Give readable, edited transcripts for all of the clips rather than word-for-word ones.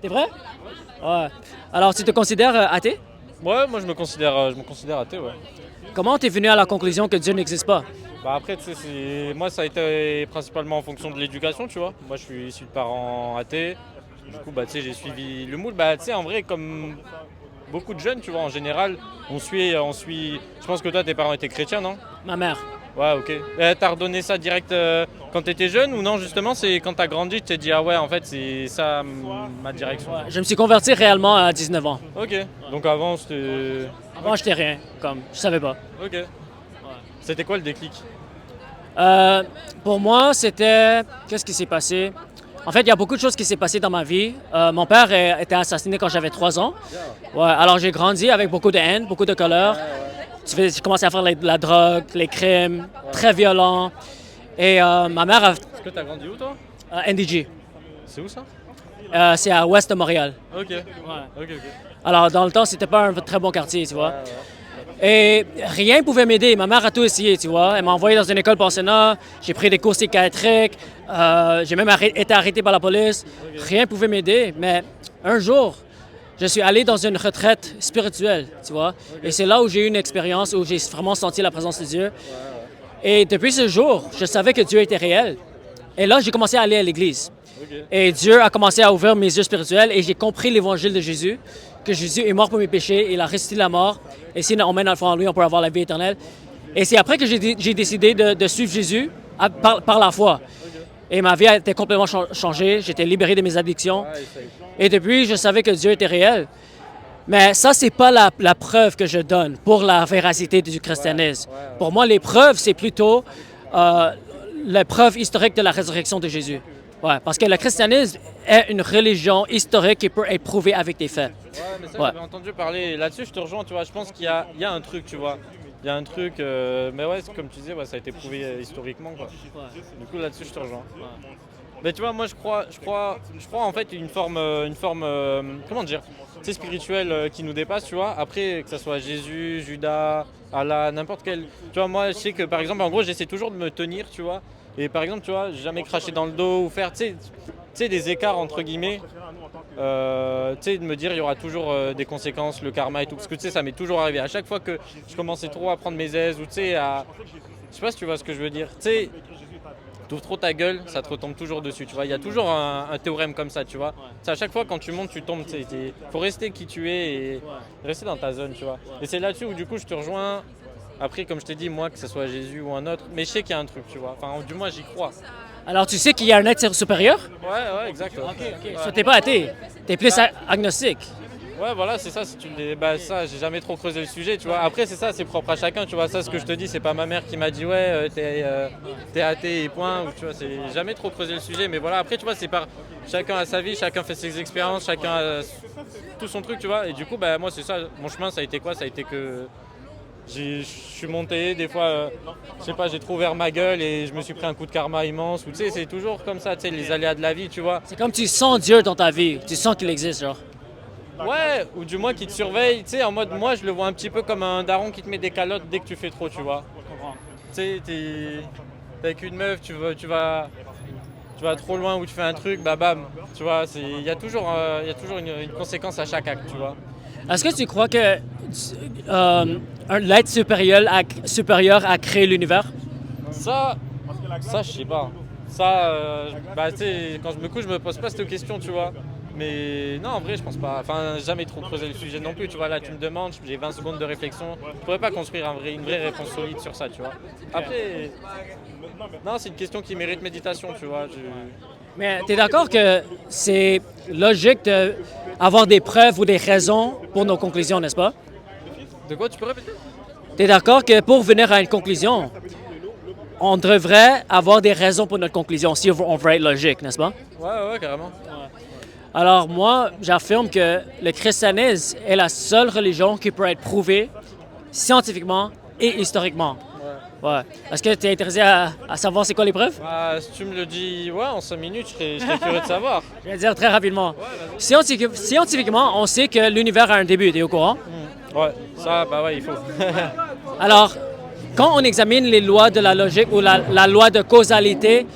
T'es vrai? Ouais. Alors, tu te considères athée? Ouais, moi je me considère athée, ouais. Comment t'es venu à la conclusion que Dieu n'existe pas? Bah après, tu sais, moi ça a été principalement en fonction de l'éducation, tu vois. Moi je suis issu de parents athées. Du coup, bah tu sais, j'ai suivi le moule. Bah tu sais, en vrai, comme beaucoup de jeunes, tu vois, en général, on suit. Je pense que toi, tes parents étaient chrétiens, non? Ma mère. Ouais, ok. T'as redonné ça direct quand t'étais jeune ou non, justement, c'est quand t'as grandi, tu t'es dit, ah ouais, en fait, c'est ça ma direction. Ouais, je me suis converti réellement à 19 ans. Ok. Donc avant, c'était. Avant, j'étais rien, comme, je savais pas. Ok. C'était quoi le déclic? Euh, pour moi, c'était... Qu'est-ce qui s'est passé? En fait, il y a beaucoup de choses qui s'est passé dans ma vie. Mon père a été assassiné quand j'avais 3 ans. Ouais, alors j'ai grandi avec beaucoup de haine, beaucoup de colère. J'ai commencé à faire la drogue, les crimes, très violents. Et ma mère a... Est-ce que t'as grandi où, toi? NDG. C'est où ça? C'est à l'ouest de Montréal. Ok. Ok. Alors, dans le temps, c'était pas un très bon quartier, tu vois. Et rien pouvait m'aider. Ma mère a tout essayé, tu vois. Elle m'a envoyé dans une école pensionnat. J'ai pris des cours psychiatriques. J'ai même été arrêté par la police. Rien pouvait m'aider. Mais un jour, je suis allé dans une retraite spirituelle, tu vois. Et c'est là où j'ai eu une expérience où j'ai vraiment senti la présence de Dieu. Et depuis ce jour, je savais que Dieu était réel. Et là, j'ai commencé à aller à l'église. Et Dieu a commencé à ouvrir mes yeux spirituels et j'ai compris l'évangile de Jésus, que Jésus est mort pour mes péchés, il a ressuscité de la mort. Et si on mène la foi en lui, on peut avoir la vie éternelle. Et c'est après que j'ai décidé de suivre Jésus par la foi. Et ma vie a été complètement changée, j'étais libéré de mes addictions. Et depuis, je savais que Dieu était réel. Mais ça, c'est pas la preuve que je donne pour la véracité du christianisme. Pour moi, les preuves, c'est plutôt la preuve historique de la résurrection de Jésus. Ouais, parce que le christianisme est une religion historique qui peut être prouvée avec des faits. Ouais, mais ça, Ouais. j'avais entendu parler là-dessus, je te rejoins, tu vois. Je pense qu'il y a un truc, tu vois. Il y a un truc, mais ouais, comme tu disais, ouais, ça a été prouvé historiquement, quoi. Du coup, là-dessus, je te rejoins. Mais tu vois, moi, je crois en fait une forme, comment dire, tu sais, spirituelle qui nous dépasse, tu vois. Après, que ça soit Jésus, Judas, Allah, n'importe quel. Tu vois, moi, je sais que par exemple, en gros, j'essaie toujours de me tenir, tu vois. Et par exemple, tu vois, j'ai jamais craché dans le dos ou faire, tu sais, des écarts entre guillemets. Tu sais, de me dire il y aura toujours des conséquences, le karma et tout. Parce que tu sais, ça m'est toujours arrivé. À chaque fois que je commençais trop à prendre mes aises ou tu sais, je sais pas si tu vois ce que je veux dire. Tu sais, t'ouvres trop ta gueule, ça te retombe toujours dessus, tu vois. Il y a toujours un théorème comme ça, tu vois. C'est à chaque fois quand tu montes, tu tombes, tu sais. Faut rester qui tu es et rester dans ta zone, tu vois. Et c'est là-dessus où du coup je te rejoins. Après, comme je t'ai dit, moi, que ce soit Jésus ou un autre, mais je sais qu'il y a un truc, tu vois. Enfin, du moins, j'y crois. Alors, tu sais qu'il y a un être supérieur? Ouais, exact. Ça, t'es pas athée, t'es plus agnostique. Ouais, voilà, c'est ça. Bah, ça, j'ai jamais trop creusé le sujet, tu vois. Après, c'est ça, c'est propre à chacun, tu vois. Ça, ce que je te dis, c'est pas ma mère qui m'a dit, ouais, t'es athée et point. Ou, tu vois, c'est jamais trop creusé le sujet. Mais voilà, après, tu vois, chacun a sa vie, chacun fait ses expériences, chacun a tout son truc, tu vois. Et du coup, bah, moi, c'est ça. Mon chemin, ça a été quoi? Ça a été que je suis monté, des fois, je sais pas, j'ai trop ouvert ma gueule et je me suis pris un coup de karma immense. Ou tu sais, c'est toujours comme ça, tu sais, les aléas de la vie, tu vois. C'est comme tu sens Dieu dans ta vie, tu sens qu'il existe, genre. Ouais, ou du moins qui te surveille, tu sais, en mode, moi je le vois un petit peu comme un daron qui te met des calottes dès que tu fais trop, tu vois. Tu sais, t'es avec une meuf, tu vas trop loin ou tu fais un truc, bah bam, tu vois, il y a toujours une conséquence à chaque acte, tu vois. Est-ce que tu crois que l'être supérieur a créé l'univers? Ça, je sais pas. Ça, bah tu sais, quand je me couche, je me pose pas cette question, tu vois. Mais non, en vrai, je pense pas. Enfin, jamais trop creuser le sujet non plus, tu vois. Là, tu me demandes, j'ai 20 secondes de réflexion. Je pourrais pas construire une vraie réponse solide sur ça, tu vois. Après, non, c'est une question qui mérite méditation, tu vois. Mais tu es d'accord que c'est logique d'avoir des preuves ou des raisons pour nos conclusions, n'est-ce pas? De quoi tu peux répéter? Tu es d'accord que pour venir à une conclusion, on devrait avoir des raisons pour notre conclusion si on veut être logique, n'est-ce pas? Ouais, carrément. Alors moi, j'affirme que le christianisme est la seule religion qui peut être prouvée scientifiquement et historiquement. Ouais. Est-ce que tu es intéressé à savoir c'est quoi les preuves? Bah, si tu me le dis, ouais, en 5 minutes, je serais curieux de savoir. Je vais dire très rapidement. Scientifiquement, on sait que l'univers a un début, tu es au courant? Ouais, ça, bah ouais, il faut. Alors, quand on examine les lois de la logique ou la loi de causalité,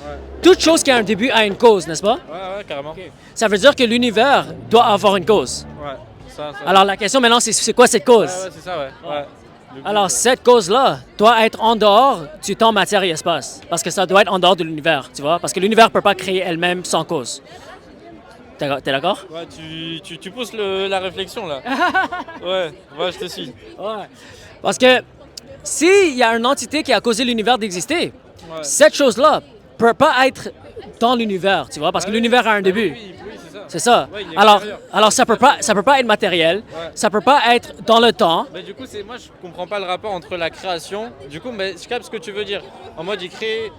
toute chose qui a un début a une cause, n'est-ce pas? Ouais, carrément. Ça veut dire que l'univers doit avoir une cause. Ouais, ça. Alors la question maintenant, c'est quoi cette cause? Ouais, c'est ça, ouais. Du coup, Alors cette cause-là doit être en dehors du temps, matière et espace. Parce que ça doit être en dehors de l'univers, tu vois? Parce que l'univers ne peut pas créer elle-même sans cause. T'es d'accord? Ouais, tu pousses la réflexion là. Ouais, je te suis. Ouais. Parce que s'il y a une entité qui a causé l'univers d'exister, cette chose-là peut pas être dans l'univers, tu vois, parce que l'univers a un début. Oui, c'est ça. C'est ça. Ouais, il est Alors extérieur. ça peut pas être matériel, ça peut pas être dans le temps. Mais du coup, moi je comprends pas le rapport entre la création. Du coup, mais je capte ce que tu veux dire. En mode, il crée.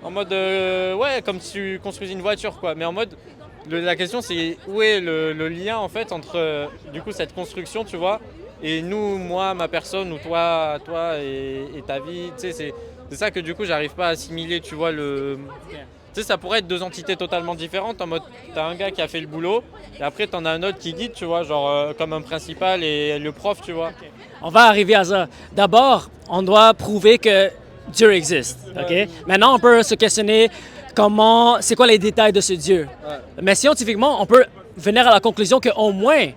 En mode. Ouais, comme si tu construisais une voiture, quoi. Mais en mode. La question, c'est où est le lien, en fait, entre du coup cette construction, tu vois, et nous, moi, ma personne, ou toi et ta vie. Tu sais, c'est ça que du coup, j'arrive pas à assimiler, tu vois, Tu sais, ça pourrait être deux entités totalement différentes. En mode, t'as un gars qui a fait le boulot, et après, t'en as un autre qui guide, tu vois, genre comme un principal et le prof, tu vois. On va arriver à ça. D'abord, on doit prouver que Dieu existe, ok? Maintenant, on peut se questionner c'est quoi les détails de ce Dieu. Mais scientifiquement, on peut venir à la conclusion qu'au moins,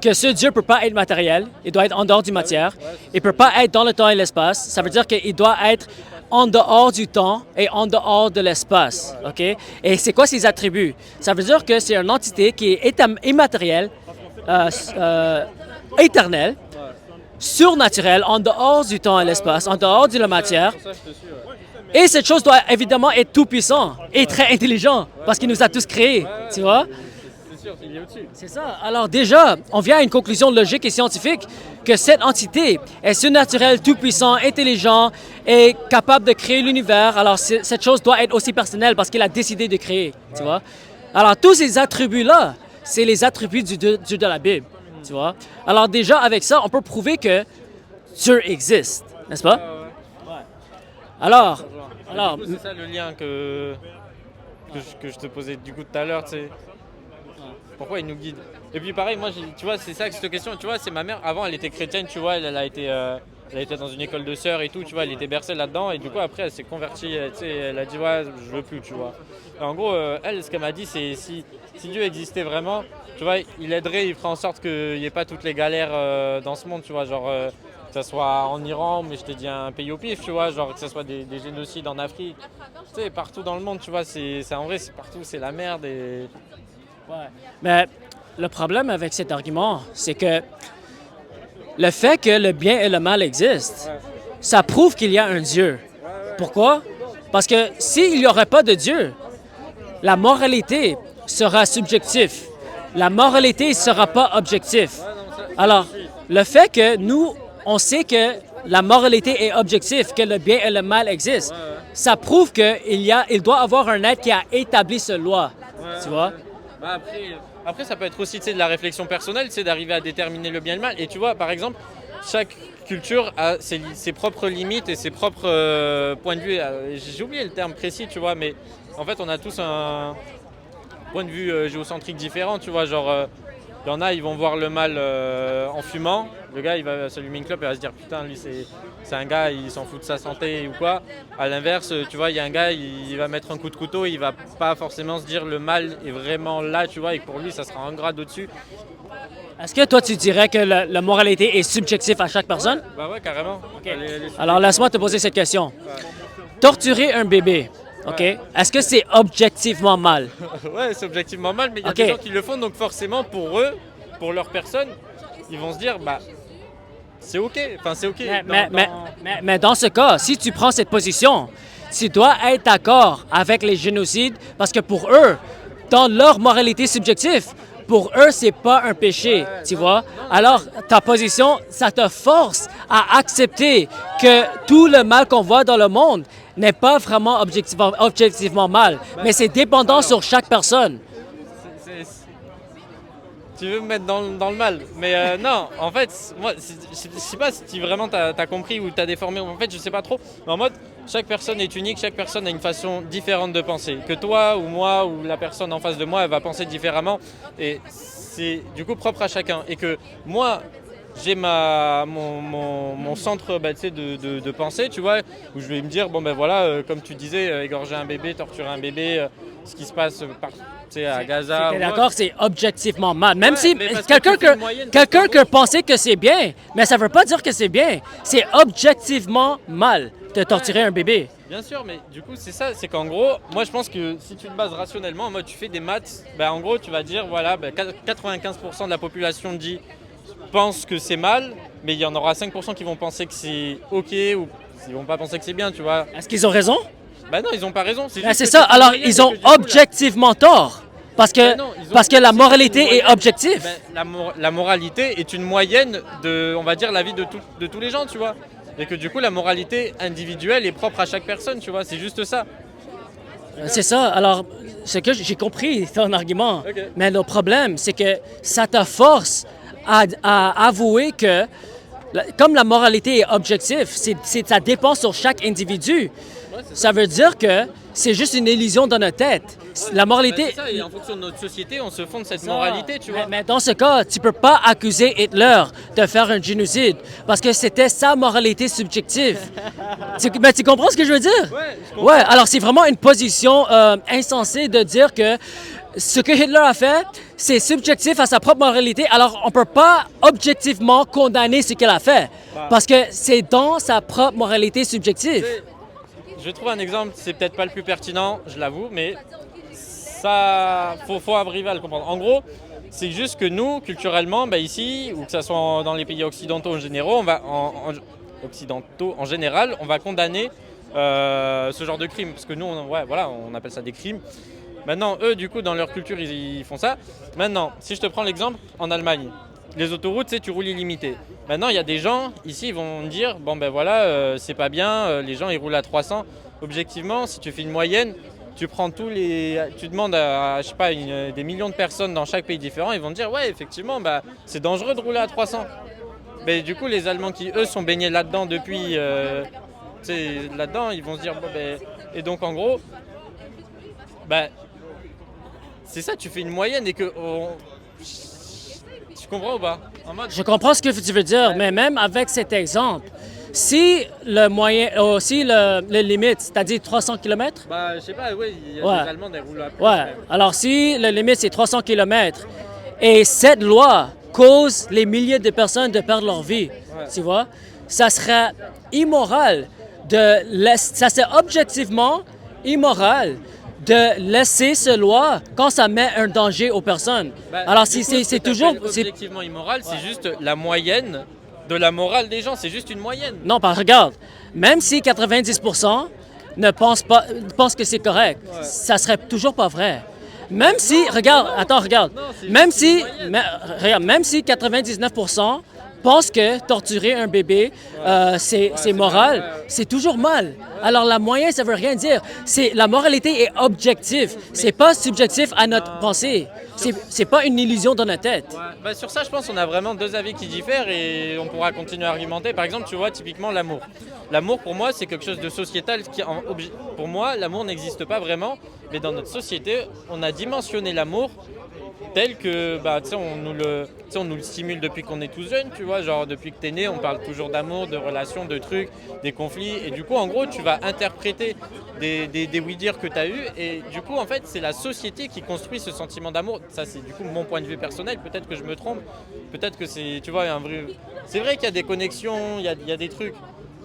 que ce Dieu ne peut pas être matériel, il doit être en dehors du matière, il ne peut pas être dans le temps et l'espace. Ça veut dire qu'il doit être en dehors du temps et en dehors de l'espace, ok? Et c'est quoi ses attributs? Ça veut dire que c'est une entité qui est immatérielle, éternelle, surnaturelle, en dehors du temps et l'espace, en dehors de la matière. Ça, je te suis, Et cette chose doit évidemment être tout-puissant et très intelligent parce qu'il nous a tous créés, tu vois? C'est sûr, il est au-dessus. C'est ça. Alors déjà, on vient à une conclusion logique et scientifique que cette entité est surnaturelle, tout-puissant, intelligent et capable de créer l'univers. Alors cette chose doit être aussi personnelle parce qu'il a décidé de créer, tu vois? Alors tous ces attributs-là, c'est les attributs du Dieu de la Bible, tu vois? Alors déjà, avec ça, on peut prouver que Dieu existe, n'est-ce pas? Alors, Du coup, c'est ça le lien que je te posais du coup tout à l'heure, tu sais. Pourquoi il nous guide? Et puis pareil, moi, tu vois, c'est ça que cette question, tu vois, c'est ma mère, avant elle était chrétienne, tu vois, elle a été dans une école de sœurs et tout, tu vois, elle était bercée là-dedans, et du coup après elle s'est convertie, tu sais, elle a dit ouais, je veux plus, tu vois. Et en gros, elle, ce qu'elle m'a dit, c'est si Dieu existait vraiment, tu vois, il aiderait, il ferait en sorte qu'il n'y ait pas toutes les galères dans ce monde, tu vois, genre... que ce soit en Iran, mais je t'ai dit un pays au pif, tu vois, genre que ce soit des génocides en Afrique, tu sais, partout dans le monde, tu vois, en vrai, c'est partout, c'est la merde et... Ouais. Mais le problème avec cet argument, c'est que le fait que le bien et le mal existent, ça prouve qu'il y a un Dieu. Pourquoi? Parce que s'il n'y aurait pas de Dieu, la moralité sera subjective. La moralité ne sera pas objective. Alors, le fait que nous, on sait que la moralité est objective, que le bien et le mal existent, ça prouve qu'il doit avoir un être qui a établi cette loi, tu vois? Bah après, ça peut être aussi de la réflexion personnelle, c'est d'arriver à déterminer le bien et le mal. Et tu vois, par exemple, chaque culture a ses propres limites et ses propres points de vue. J'ai oublié le terme précis, tu vois, mais en fait, on a tous un point de vue géocentrique différent, tu vois. Genre, il y en a, ils vont voir le mal en fumant. Le gars, il va s'allumer une clope et il va se dire putain, lui, c'est un gars, il s'en fout de sa santé ou quoi. À l'inverse, tu vois, il y a un gars, il va mettre un coup de couteau, il va pas forcément se dire le mal est vraiment là, tu vois, et que pour lui, ça sera un grade au-dessus. Est-ce que toi, tu dirais que la moralité est subjective à chaque personne? Bah ouais, carrément. Alors, laisse-moi te poser cette question. Torturer un bébé, OK? Est-ce que c'est objectivement mal? Ouais, c'est objectivement mal, mais il y a des gens qui le font, donc forcément, pour eux, pour leur personne, ils vont se dire, bah, c'est OK. Enfin, c'est OK. Mais dans ce cas, si tu prends cette position, tu dois être d'accord avec les génocides parce que pour eux, dans leur moralité subjective, pour eux, c'est pas un péché, tu vois? Alors, ta position, ça te force à accepter que tout le mal qu'on voit dans le monde n'est pas vraiment objectivement mal, mais c'est dépendant sur chaque personne. Tu veux me mettre dans le mal. Mais non, en fait, moi, je sais pas si vraiment t'as compris ou t'as déformé. En fait, je sais pas trop. Mais en mode, chaque personne est unique, chaque personne a une façon différente de penser. Que toi ou moi ou la personne en face de moi, elle va penser différemment. Et c'est du coup propre à chacun. Et que moi, j'ai mon centre tu sais, de pensée, tu vois, où je vais me dire, bon ben voilà, comme tu disais, égorger un bébé, torturer un bébé, ce qui se passe tu sais, à Gaza. T'es d'accord, c'est objectivement mal. Même Ouais, si mais parce que quelqu'un tu fais une que, moyenne, quelqu'un parce qu'en que pensait que c'est bien, mais ça veut pas dire que c'est bien. C'est objectivement mal de torturer un bébé. Bien sûr, mais du coup, c'est ça, c'est qu'en gros, moi je pense que si tu te bases rationnellement, en mode tu fais des maths, ben, en gros, tu vas dire, voilà, ben, 95% de la population pense que c'est mal, mais il y en aura 5% qui vont penser que c'est ok ou ils vont pas penser que c'est bien, tu vois. Est-ce qu'ils ont raison? Ben non, ils ont pas raison. Ben, juste c'est que ça. c'est une Alors, moyenne ils et ont que du coup, objectivement tort. Parce que, Ben non, ils ont- parce que la c'est une moralité est moyenne. objective. Ben, la moralité est une moyenne de, on va dire, la vie de tous les gens, tu vois. Et que du coup, la moralité individuelle est propre à chaque personne, tu vois. C'est juste ça. C'est ça. Alors, ce que j'ai compris ton argument. Ok. Mais le problème, c'est que ça te force à avouer que, comme la moralité est objective, ça dépend sur chaque individu. Ouais, c'est Ça veut dire que c'est juste une illusion dans notre tête. La Ben, moralité. c'est ça, et en fonction de notre société, on se fonde cette moralité, tu vois. Mais dans ce cas, tu peux pas accuser Hitler de faire un génocide parce que c'était sa moralité subjective. Mais tu comprends ce que je veux dire? Ouais, je comprends. Ouais, alors c'est vraiment une position insensée de dire que ce que Hitler a fait, c'est subjectif à sa propre moralité. Alors on peut pas objectivement condamner ce qu'il a fait parce que c'est dans sa propre moralité subjective. Je trouve un exemple, c'est peut-être pas le plus pertinent, je l'avoue, mais ça, faut arriver à le comprendre. En gros, c'est juste que nous, culturellement, bah ici, ou que ce soit dans les pays occidentaux en général, occidentaux en général, on va condamner ce genre de crime, parce que nous, on appelle ça des crimes. Maintenant, eux, du coup, dans leur culture, ils font ça. Maintenant, si je te prends l'exemple, en Allemagne, les autoroutes, tu roule illimité. Maintenant, il y a des gens, ici, ils vont me dire, bon ben voilà, c'est pas bien, les gens, ils roulent à 300. Objectivement, si tu fais une moyenne, tu demandes à je sais pas, des millions de personnes dans chaque pays différent, ils vont te dire, ouais, effectivement, bah, c'est dangereux de rouler à 300. Mais du coup, les Allemands qui, eux, sont baignés là-dedans depuis, là-dedans, ils vont se dire, bon, ben, et donc, en gros, bah, c'est ça, tu fais une moyenne et que... Tu comprends ou pas? En mode, Je comprends ce que tu veux dire, mais même avec cet exemple, si le moyen, si le limite, c'est-à-dire 300 km, bah, je sais pas, oui, il y a Ouais. des Allemands qui roulent à plus. ouais. Alors si le limite c'est 300 km et cette loi cause les milliers de personnes de perdre leur vie, tu vois, ça serait immoral ça serait objectivement immoral de laisser ce loi quand ça met un danger aux personnes. Bah, Alors du coup, c'est ce que toujours, t'appelles objectivement immoral, c'est juste la moyenne de la morale des gens, c'est juste une moyenne. non, regarde, même si 90% ne pensent que c'est correct, ça serait toujours pas vrai. Même si, regarde, Non, c'est même juste une si, moyenne. regarde, même si 99% pensent que torturer un bébé, c'est moral, mal, ouais. c'est toujours mal. Alors la moyenne, ça veut rien dire. La moralité est objective, c'est pas subjectif à notre pensée. C'est pas une illusion dans notre tête. Ouais, bah, sur ça, je pense qu'on a vraiment deux avis qui diffèrent et on pourra continuer à argumenter. Par exemple, tu vois, typiquement l'amour. L'amour, pour moi, c'est quelque chose de sociétal. Pour moi, l'amour n'existe pas vraiment, mais dans notre société, on a dimensionné l'amour tel que, bah, tu sais, on nous le stimule depuis qu'on est tous jeunes, tu vois. Genre, depuis que t'es né, on parle toujours d'amour, de relations, de trucs, des conflits. Et du coup, en gros, tu vas interpréter des oui-dire que tu as eu. Et du coup, en fait, c'est la société qui construit ce sentiment d'amour. Ça, c'est du coup mon point de vue personnel. Peut-être que je me trompe. Peut-être que c'est, tu vois, un vrai... C'est vrai qu'il y a des connexions, il y a des trucs.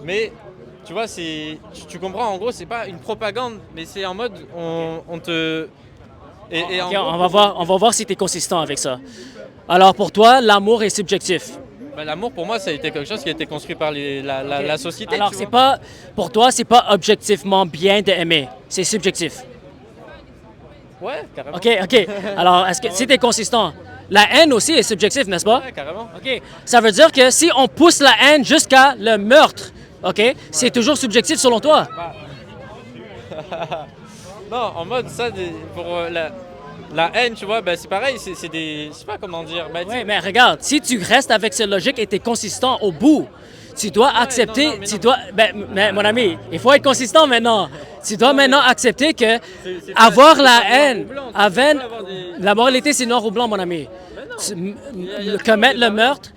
Mais, tu vois, tu comprends, en gros, c'est pas une propagande, mais c'est en mode, on te... Et en Ok, gros, on va voir si tu es consistant avec ça. Alors pour toi, l'amour est subjectif. bah, l'amour, pour moi, ça a été quelque chose qui a été construit par la société. Alors tu c'est vois. pas pour toi, c'est pas objectivement bien d'aimer, c'est subjectif. Ouais, carrément. OK. Alors est-ce que si tu es consistant, la haine aussi est subjective, n'est-ce pas? Ouais, carrément. OK. Ça veut dire que si on pousse la haine jusqu'à le meurtre, OK, c'est toujours subjectif selon toi. Non, en mode, ça, pour la haine, tu vois, bah, c'est pareil, c'est des... Je sais pas comment dire. Bah, tu sais, Oui, mais regarde, si tu restes avec cette logique et tu es consistant au bout, tu dois accepter, non, mais tu non. dois, mais mon ami, il faut être consistant maintenant. Tu dois maintenant accepter que c'est avoir pas la noir haine, ou blanc, tu avec peux avoir des- la moralité c'est noir ou blanc, mon ami. il y a Commettre le meurtre,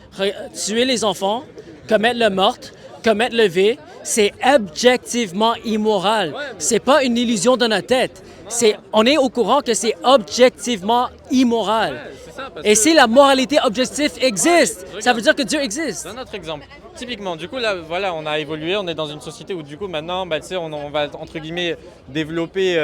tuer les enfants, commettre le meurtre, commettre le viol, c'est objectivement immoral. C'est pas une illusion dans notre tête. On est au courant que c'est objectivement immoral. Et si la moralité objective existe, ça veut dire que Dieu existe. Un autre exemple. Typiquement, du coup, là, voilà, on a évolué, on est dans une société où, du coup, maintenant, tu sais, on va, entre guillemets, développer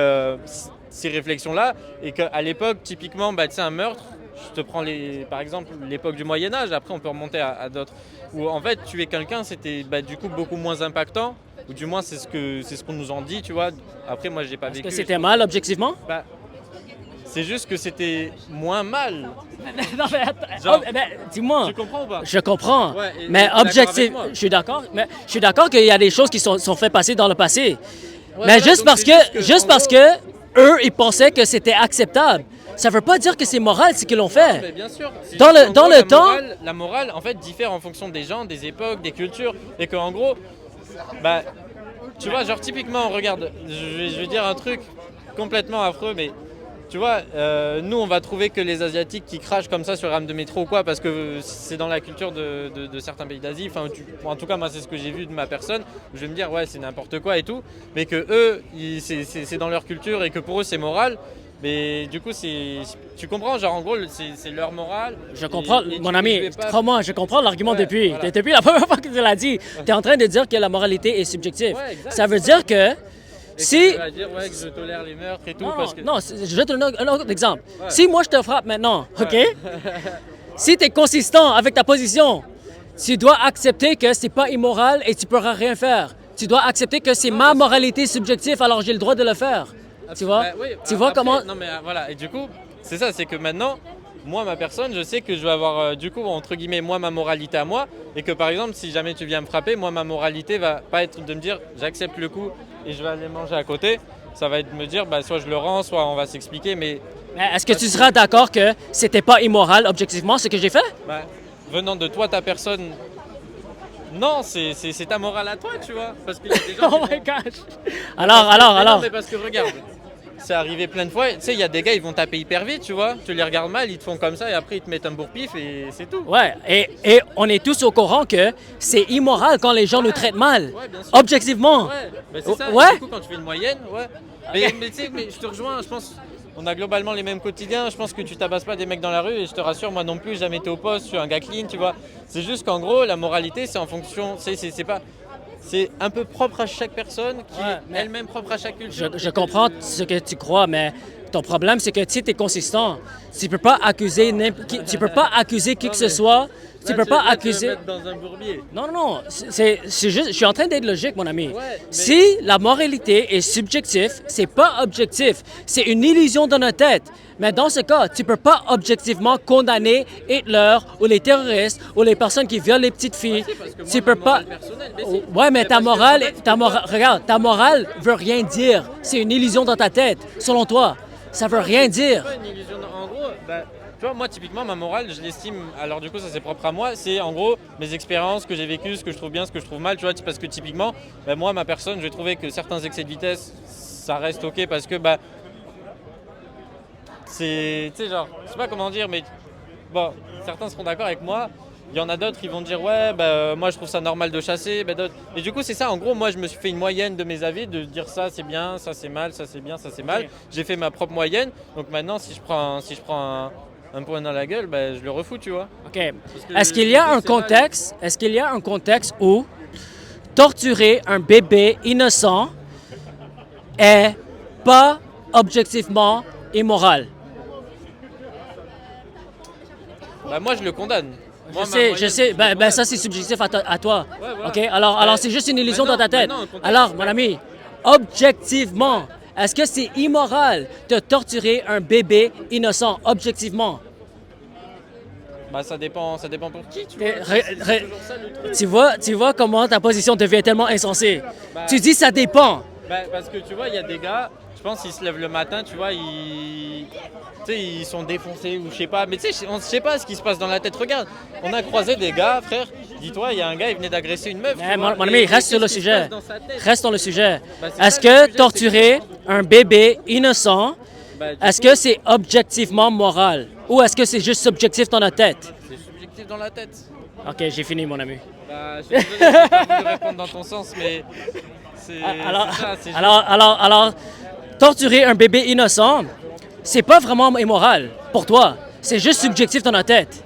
ces réflexions-là. Et qu'à l'époque, typiquement, tu sais, un meurtre, je te prends, par exemple, l'époque du Moyen-Âge, après, on peut remonter à d'autres, où, en fait, tuer quelqu'un, c'était, du coup, beaucoup moins impactant. Ou du moins, c'est ce qu'on nous en dit, tu vois. Après, moi, j'ai pas vécu. Est-ce que c'était mal, objectivement? C'est juste que c'était moins mal. Non, mais attends, dis-moi. Tu comprends ou pas? Je comprends. Ouais, mais objectivement, je suis d'accord. Mais je suis d'accord qu'il y a des choses qui sont faites passer dans le passé. Ouais, mais voilà, juste parce que eux, ils pensaient que c'était acceptable. Ça veut pas dire que c'est moral ce qu'ils l'ont fait. Mais bien sûr. Dans le temps, la morale, en fait, diffère en fonction des gens, des époques, des cultures, et qu'en gros, tu vois, genre typiquement, regarde, je vais dire un truc complètement affreux, mais tu vois, nous, on va trouver que les Asiatiques qui crachent comme ça sur les rames de métro ou quoi, parce que c'est dans la culture de certains pays d'Asie. Enfin, en tout cas, moi, c'est ce que j'ai vu de ma personne. Je vais me dire, ouais, c'est n'importe quoi et tout, mais que eux, c'est dans leur culture et que pour eux, c'est moral. Mais du coup, tu comprends, genre en gros, c'est leur morale. Je comprends, mon ami, crois-moi, je comprends l'argument depuis. Voilà. Depuis la première fois que tu l'as dit, tu es en train de dire que la moralité est subjective. Ouais, ça veut dire que si... Tu vas dire que je tolère les meurtres et tout. Non, je vais te donner un autre exemple. Ouais. Si moi je te frappe maintenant, OK? Si tu es consistant avec ta position, tu dois accepter que c'est pas immoral et tu pourras rien faire. Tu dois accepter que c'est ma moralité subjective, alors j'ai le droit de le faire. Tu vois? Oui, tu vois après, comment... Non mais voilà, et du coup, c'est ça, c'est que maintenant, moi, ma personne, je sais que je vais avoir, du coup, entre guillemets, moi, ma moralité à moi, et que par exemple, si jamais tu viens me frapper, moi, ma moralité va pas être de me dire, j'accepte le coup et je vais aller manger à côté. Ça va être de me dire, soit je le rends, soit on va s'expliquer, mais est-ce que tu seras d'accord que c'était pas immoral, objectivement, ce que j'ai fait? Venant de toi, ta personne... Non, c'est ta morale à toi, tu vois. Parce qu'il y a des gens oh my gosh! Alors. Non, mais parce que regarde, c'est arrivé plein de fois. Tu sais, il y a des gars, ils vont taper hyper vite, tu vois. Tu les regardes mal, ils te font comme ça et après ils te mettent un bourre-pif et c'est tout. Ouais, et on est tous au courant que c'est immoral quand les gens nous traitent mal. Ouais, bien sûr. Objectivement. Ouais, c'est ça. Ouais. Et du coup, quand tu fais une moyenne, ouais. Okay. Mais tu sais, je te rejoins, je pense. On a globalement les mêmes quotidiens. Je pense que tu tabasses pas des mecs dans la rue et je te rassure, moi non plus, jamais été au poste, je suis un gars clean, tu vois. C'est juste qu'en gros, la moralité, c'est en fonction. C'est pas. C'est un peu propre à chaque personne, qui est elle-même propre à chaque culture. Je comprends ce que tu crois, mais ton problème, c'est que si tu es consistant, tu peux pas accuser qui que ce soit. Tu peux pas accuser. Te mettre dans un bourbier. Non. C'est juste, je suis en train d'être logique, mon ami. Ouais, mais... Si la moralité est subjective, c'est pas objectif. C'est une illusion dans notre tête. Mais dans ce cas, tu peux pas objectivement condamner Hitler ou les terroristes ou les personnes qui violent les petites filles. Tu peux pas. Ouais, mais ta morale, regarde, ta morale veut rien dire. C'est une illusion dans ta tête, selon toi. Ça veut rien dire. C'est pas une illusion. En gros, tu vois, moi, typiquement, ma morale, je l'estime, alors du coup, ça c'est propre à moi, c'est en gros mes expériences, ce que j'ai vécu, ce que je trouve bien, ce que je trouve mal, tu vois, parce que typiquement, moi, ma personne, je vais trouver que certains excès de vitesse, ça reste ok parce que, c'est, tu sais, genre, je sais pas comment dire, mais bon, certains seront d'accord avec moi. Il y en a d'autres qui vont dire ouais, moi je trouve ça normal de chasser. Et du coup, c'est ça. En gros, moi je me suis fait une moyenne de mes avis, de dire ça c'est bien, ça c'est mal, ça c'est bien, ça c'est mal. J'ai fait ma propre moyenne. Donc maintenant, si je prends un point dans la gueule, je le refous, tu vois. Ok. Est-ce qu'il y a un contexte où torturer un bébé innocent est pas objectivement immoral? Moi je le condamne. Je sais. Ça, c'est subjectif à toi. Ouais, voilà. OK? Alors c'est juste une illusion dans ta tête. Alors, mon ami, objectivement, est-ce que c'est immoral de torturer un bébé innocent, objectivement? Ça dépend pour qui, tu vois. Tu vois comment ta position devient tellement insensée. Tu dis ça dépend. Parce que tu vois, il y a des gars, je pense qu'ils se lèvent le matin, tu vois, ils sont défoncés ou je sais pas. Mais tu sais, on ne sait pas ce qui se passe dans la tête. Regarde, on a croisé des gars, frère. Dis-toi, il y a un gars, il venait d'agresser une meuf. Mon ami, reste sur le sujet. Reste dans le sujet. Est-ce que torturer un bébé innocent, est-ce que c'est objectivement moral? Ou est-ce que c'est juste subjectif dans la tête? C'est subjectif. subjectif dans la tête. Ok, j'ai fini, mon ami. Bah, je suis désolé, j'ai pas envie de répondre dans ton sens, mais c'est Alors, c'est ça. C'est juste- alors, torturer un bébé innocent, c'est pas vraiment immoral pour toi. C'est juste subjectif dans ta tête.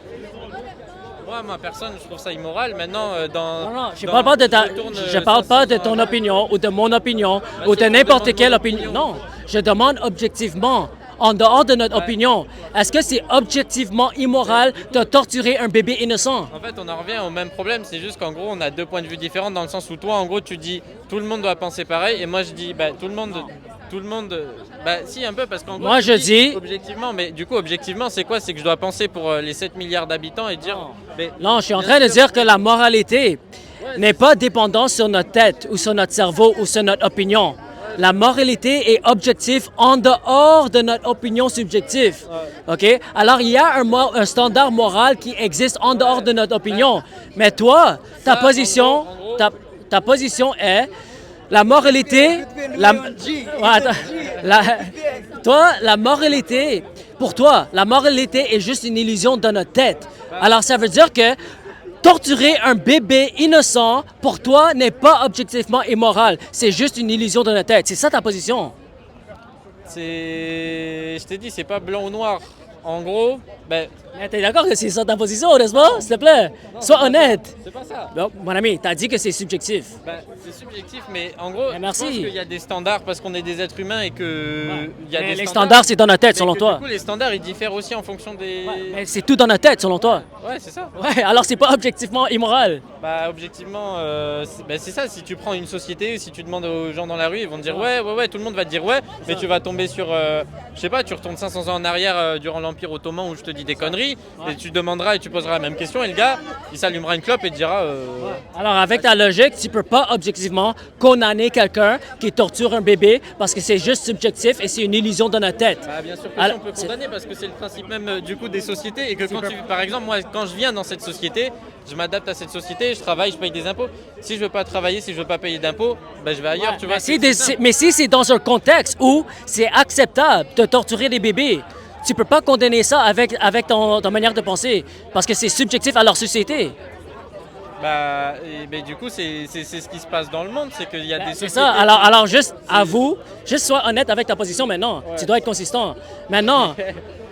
moi, personne, je trouve ça immoral. Maintenant, dans. Non, je dans- parle pas de ta, tourne, je parle pas de 500 ton opinion ou de mon opinion ou de si, on n'importe demande quelle mon opinion. opinion. Non, je demande objectivement, en dehors de notre opinion, est-ce que c'est objectivement immoral de torturer un bébé innocent? En fait, on en revient au même problème, c'est juste qu'en gros, on a deux points de vue différents dans le sens où toi, en gros, tu dis tout le monde doit penser pareil, et moi, je dis bah, tout le monde, bah si un peu parce qu'en gros, Moi, tu je dis- objectivement, mais du coup, objectivement, c'est quoi? C'est que je dois penser pour les 7 milliards d'habitants et dire. Mais, Non, je suis en bien train de sûr, dire que la moralité n'est pas dépendante sur notre tête ou sur notre cerveau ou sur notre opinion. La moralité est objective en dehors de notre opinion subjective. OK? Alors, il y a un standard moral qui existe en dehors de notre opinion. Mais toi, ta Ça, position, en gros- ta position est la moralité. Ouais, attends. Toi, la moralité, pour toi, la moralité est juste une illusion dans notre tête. Alors, ça veut dire que torturer un bébé innocent, pour toi, n'est pas objectivement immoral. C'est juste une illusion dans notre tête. C'est ça ta position. je t'ai dit, c'est pas blanc ou noir. En gros, ben, Mais t'es d'accord que c'est ça ta position, n'est-ce pas? S'il te plaît, sois honnête. c'est pas ça. Bon, mon ami, t'as dit que c'est subjectif. Ben, c'est subjectif, mais en gros, Mais merci. je pense qu'il y a des standards parce qu'on est des êtres humains et que il y a Mais des les standards, c'est dans notre tête, mais selon que, toi. Du coup, les standards, ils diffèrent aussi en fonction des. Mais c'est tout dans notre tête, selon toi. Ouais, c'est ça. Ouais, alors c'est pas objectivement immoral. Bah, objectivement, c'est ça. Si tu prends une société, si tu demandes aux gens dans la rue, ils vont te dire ouais, tout le monde va te dire ouais, mais tu vas tomber sur, je sais pas, tu retournes 500 ans en arrière durant l'Empire ottoman où je te dis des conneries, et tu demanderas et tu poseras la même question, et le gars, il s'allumera une clope et te dira. Alors, avec ta logique, tu peux pas objectivement condamner quelqu'un qui torture un bébé parce que c'est juste subjectif et c'est une illusion dans notre tête. Bah, bien sûr que si, Alors, on peut c'est- condamner parce que c'est le principe même du coup des sociétés et que quand par exemple moi quand je viens dans cette société, je m'adapte à cette société, je travaille, je paye des impôts. Si je veux pas travailler, si je veux pas payer d'impôts, bah, je vais ailleurs, tu vois. Mais si c'est dans un contexte où c'est acceptable de torturer des bébés, tu peux pas condamner ça avec ton manière de penser parce que c'est subjectif à leur société. Mais du coup c'est ce qui se passe dans le monde, c'est qu'il y a des C'est sociétés. ça. Alors juste avoue, juste sois honnête avec ta position maintenant. Tu dois être consistant. Maintenant,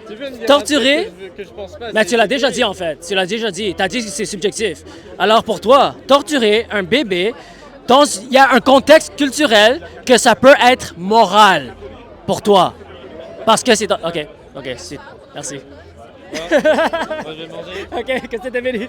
Tu veux me dire torturer, un truc que je pense pas, mais c'est- tu l'as déjà dit en fait. Tu l'as déjà dit. Tu as dit que c'est subjectif. Alors pour toi, torturer un bébé, il y a un contexte culturel que ça peut être moral pour toi. Parce que c'est... OK, merci. Moi je vais manger. OK, que c'était béni.